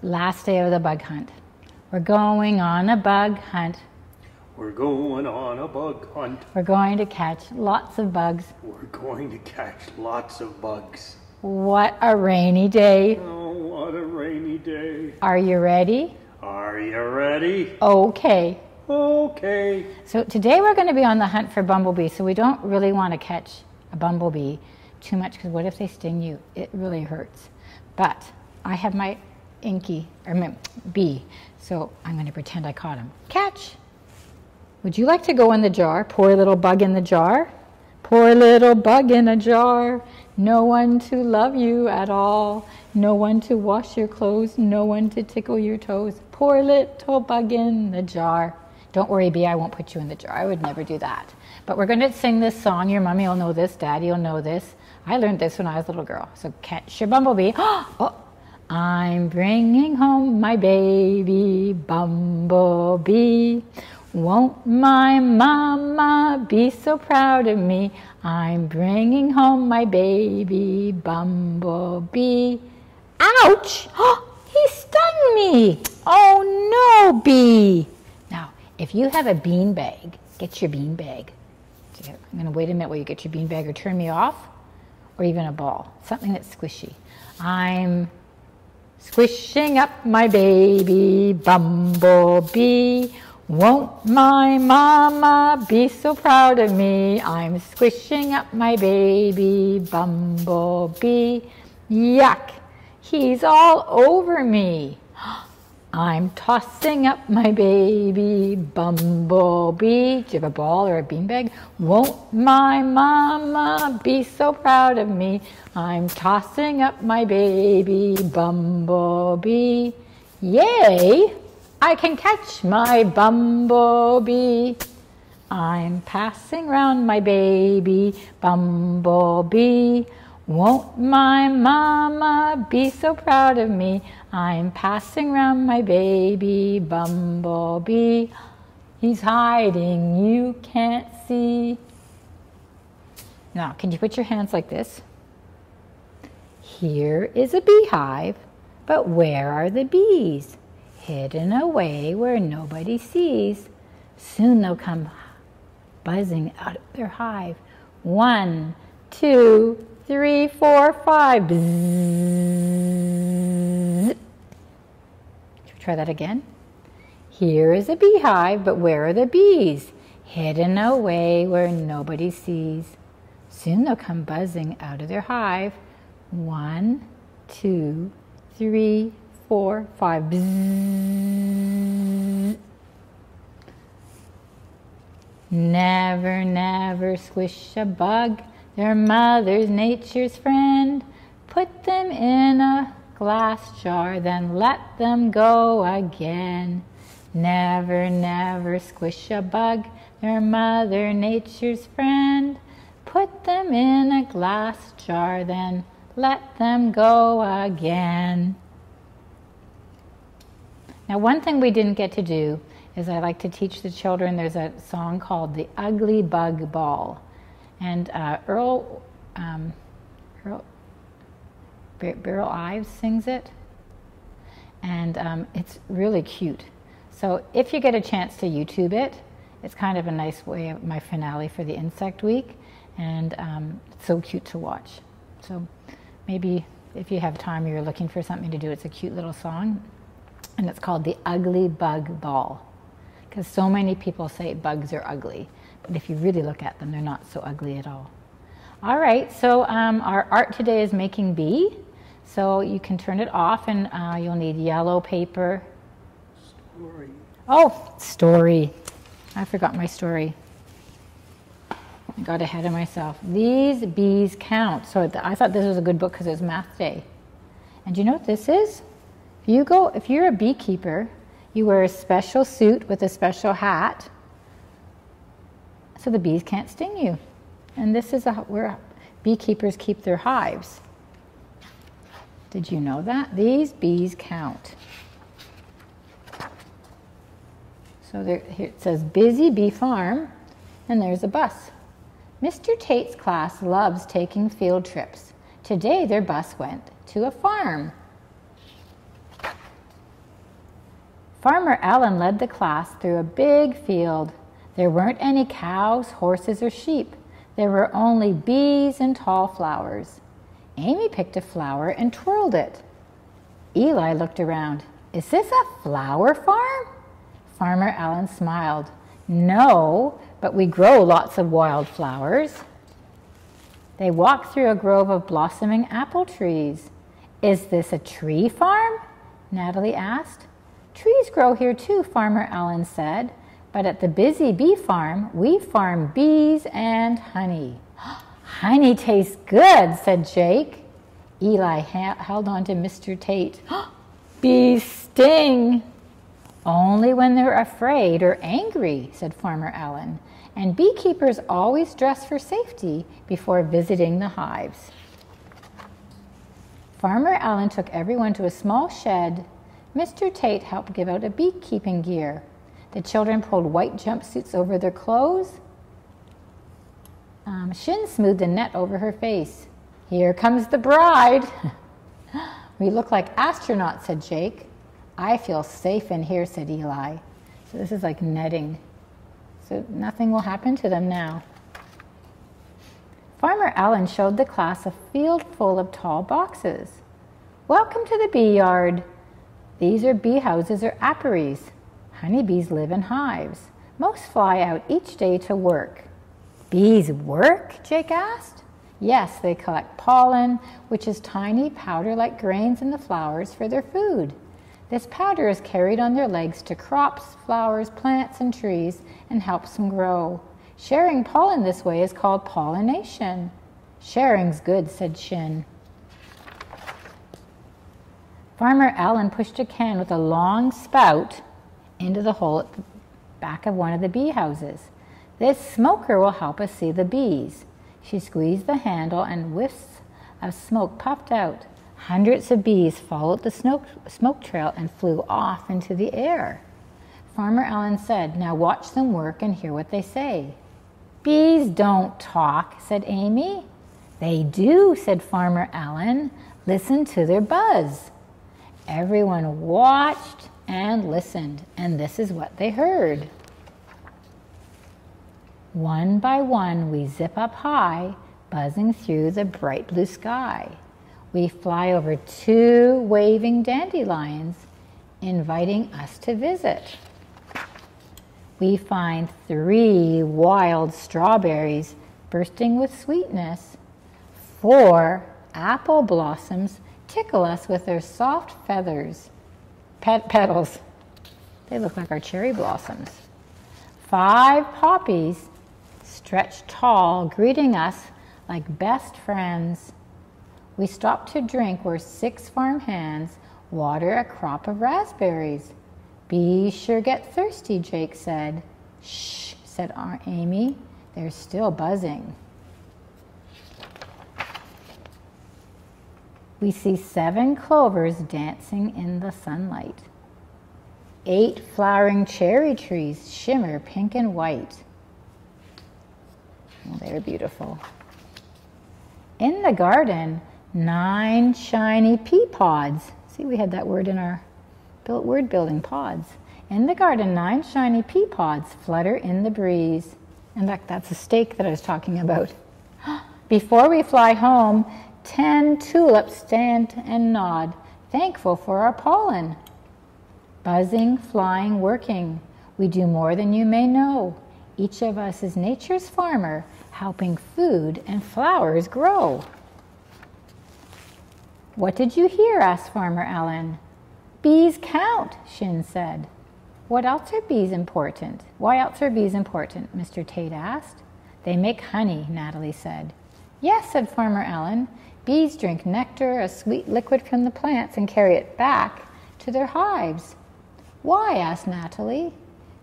Last day of the bug hunt. We're going on a bug hunt. We're going on a bug hunt. We're going to catch lots of bugs. We're going to catch lots of bugs. What a rainy day. Oh, what a rainy day. Are you ready? Are you ready? Okay. Okay. So today we're going to be on the hunt for bumblebees. So we don't really want to catch a bumblebee too much, because what if they sting you? It really hurts. But I have my my bee, so I'm going to pretend I caught him. Catch! Would you like to go in the jar? Poor little bug in the jar. Poor little bug in a jar. No one to love you at all. No one to wash your clothes. No one to tickle your toes. Poor little bug in the jar. Don't worry, bee, I won't put you in the jar. I would never do that. But we're going to sing this song. Your mommy will know this. Daddy will know this. I learned this when I was a little girl. So catch your bumblebee. Oh, I'm bringing home my baby bumblebee. Won't my mama be so proud of me? I'm bringing home my baby bumblebee. Ouch! Oh, he stung me. Oh no, bee. Now, if you have a bean bag, get your bean bag. I'm going to wait a minute while you get your bean bag, or turn me off, or even a ball. Something that's squishy. I'm squishing up my baby bumblebee. Won't my mama be so proud of me? I'm squishing up my baby bumblebee. Yuck, he's all over me. I'm tossing up my baby bumblebee. Do you have a ball or a beanbag? Won't my mama be so proud of me? I'm tossing up my baby bumblebee. Yay! I can catch my bumblebee. I'm passing round my baby bumblebee. Won't my mama be so proud of me? I'm passing round my baby bumblebee. He's hiding, you can't see. Now, can you put your hands like this? Here is a beehive, but where are the bees? Hidden away where nobody sees. Soon they'll come buzzing out of their hive. 1, 2, 3, 4, 5. Bzzz. Try that again. Here is a beehive, but where are the bees? Hidden away where nobody sees. Soon they'll come buzzing out of their hive. 1, 2, 3, 4, 5. Bzzz. Never, never squish a bug. They're Mother Nature's friend. Put them in a glass jar, then let them go again. Never, never squish a bug. They're Mother Nature's friend. Put them in a glass jar, then let them go again. Now, one thing we didn't get to do is I like to teach the children. There's a song called The Ugly Bug Ball. And Beryl Ives sings it. And it's really cute. So if you get a chance to YouTube it, it's kind of a nice way of my finale for the insect week. And it's so cute to watch. So maybe if you have time, you're looking for something to do, it's a cute little song. And it's called The Ugly Bug Ball. Because so many people say bugs are ugly. But if you really look at them, they're not so ugly at all. All right, so our art today is making bee. So you can turn it off, and you'll need yellow paper. Story. Oh, story. I forgot my story. I got ahead of myself. These bees count. So I thought this was a good book because it was math day. And do you know what this is? If you're a beekeeper, you wear a special suit with a special hat, so the bees can't sting you. And this is where beekeepers keep their hives. Did you know that? These bees count. So here it says Busy Bee Farm, and there's a bus. Mr. Tate's class loves taking field trips. Today their bus went to a farm. Farmer Allen led the class through a big field. There weren't any cows, horses, or sheep. There were only bees and tall flowers. Amy picked a flower and twirled it. Eli looked around. Is this a flower farm? Farmer Allen smiled. No, but we grow lots of wildflowers. They walked through a grove of blossoming apple trees. Is this a tree farm? Natalie asked. Trees grow here too, Farmer Allen said. But at the Busy Bee Farm, we farm bees and honey. Honey tastes good, said Jake. Eli held on to Mr. Tate. Bees sting. Only when they're afraid or angry, said Farmer Allen. And beekeepers always dress for safety before visiting the hives. Farmer Allen took everyone to a small shed. Mr. Tate helped give out a beekeeping gear. The children pulled white jumpsuits over their clothes. Shin smoothed the net over her face. Here comes the bride. We look like astronauts, said Jake. I feel safe in here, said Eli. So this is like netting. So nothing will happen to them now. Farmer Allen showed the class a field full of tall boxes. Welcome to the bee yard. These are bee houses or apiaries. Honeybees live in hives. Most fly out each day to work. Bees work? Jake asked. Yes, they collect pollen, which is tiny powder like grains in the flowers for their food. This powder is carried on their legs to crops, flowers, plants, and trees and helps them grow. Sharing pollen this way is called pollination. Sharing's good, said Shin. Farmer Allen pushed a can with a long spout into the hole at the back of one of the bee houses. This smoker will help us see the bees. She squeezed the handle and whiffs of smoke puffed out. Hundreds of bees followed the smoke trail and flew off into the air. Farmer Allen said, now watch them work and hear what they say. Bees don't talk, said Amy. They do, said Farmer Allen. Listen to their buzz. Everyone watched and listened, and this is what they heard. One by one we zip up high, buzzing through the bright blue sky. We fly over 2 waving dandelions, inviting us to visit. We find 3 wild strawberries bursting with sweetness. 4 apple blossoms tickle us with their soft feathers, petals. They look like our cherry blossoms. 5 poppies stretch tall, greeting us like best friends. We stop to drink where 6 farm hands water a crop of raspberries. Bees sure get thirsty, Jake said. Shh, said Aunt Amy. They're still buzzing. We see 7 clovers dancing in the sunlight. 8 flowering cherry trees shimmer pink and white. Oh, they're beautiful. In the garden, 9 shiny pea pods. See, we had that word in our word building, pods. In the garden, 9 shiny pea pods flutter in the breeze. And that's a steak that I was talking about. Before we fly home, 10 tulips stand and nod, thankful for our pollen. Buzzing, flying, working, we do more than you may know. Each of us is nature's farmer, helping food and flowers grow. What did you hear? Asked Farmer Allen. Bees count, Shin said. What else are bees important? Why else are bees important? Mr. Tate asked. They make honey, Natalie said. Yes, said Farmer Allen. Bees drink nectar, a sweet liquid from the plants, and carry it back to their hives. Why? Asked Natalie.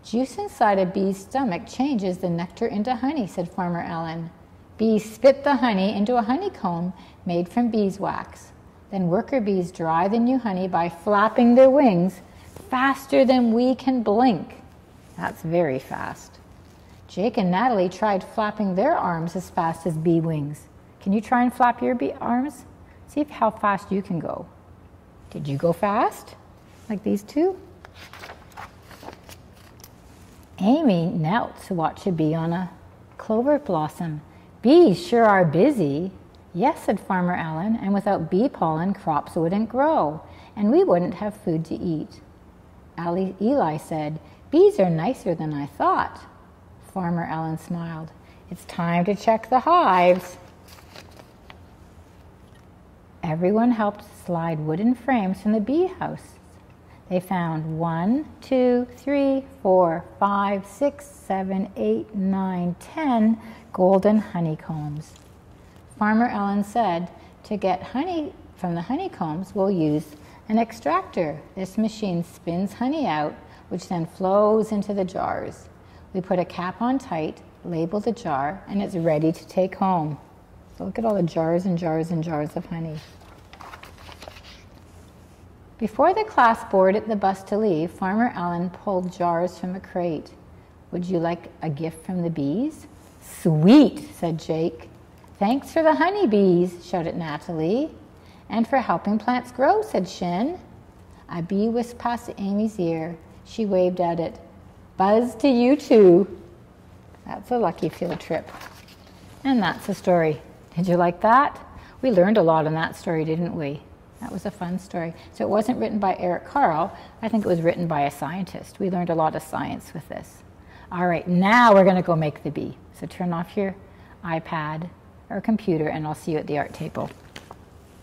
Juice inside a bee's stomach changes the nectar into honey, said Farmer Allen. Bees spit the honey into a honeycomb made from beeswax. Then worker bees dry the new honey by flapping their wings faster than we can blink. That's very fast. Jake and Natalie tried flapping their arms as fast as bee wings. Can you try and flap your bee arms? See how fast you can go. Did you go fast? Like these two? Amy knelt to watch a bee on a clover blossom. Bees sure are busy. Yes, said Farmer Allen, and without bee pollen, crops wouldn't grow, and we wouldn't have food to eat. Eli said, bees are nicer than I thought. Farmer Allen smiled. It's time to check the hives. Everyone helped slide wooden frames from the bee house. They found 1, 2, 3, 4, 5, 6, 7, 8, 9, 10 golden honeycombs. Farmer Allen said, to get honey from the honeycombs, we'll use an extractor. This machine spins honey out, which then flows into the jars. We put a cap on tight, label the jar, and it's ready to take home. So look at all the jars and jars and jars of honey. Before the class boarded the bus to leave, Farmer Allen pulled jars from a crate. Would you like a gift from the bees? Sweet, said Jake. Thanks for the honeybees, shouted Natalie. And for helping plants grow, said Shin. A bee whisked past Amy's ear. She waved at it. Buzz to you too. That's a lucky field trip. And that's the story. Did you like that? We learned a lot in that story, didn't we? That was a fun story. So it wasn't written by Eric Carle. I think it was written by a scientist. We learned a lot of science with this. All right, now we're going to go make the bee. So turn off your iPad or computer, and I'll see you at the art table.